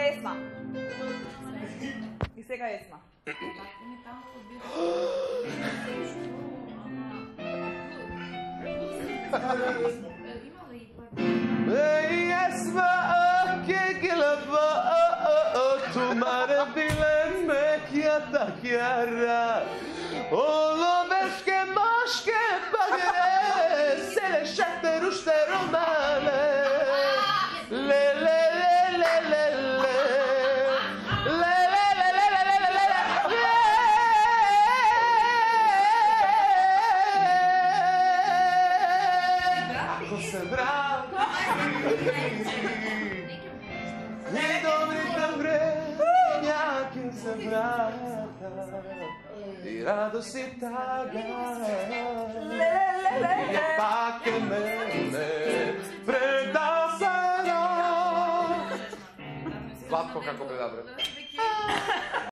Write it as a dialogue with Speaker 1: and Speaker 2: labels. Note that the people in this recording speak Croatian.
Speaker 1: Esma. I svega Esma.
Speaker 2: Ey Esma ke gilaba tumare bilenmek yatak yara Olo veške moške bagre Sele šater ušter romane Le le le le le le Le le le le le le le le Ako se vrati I dobrite vrenjake se vrata I radosti taga Je pake mene Predao sam Zlatko kako bi dobro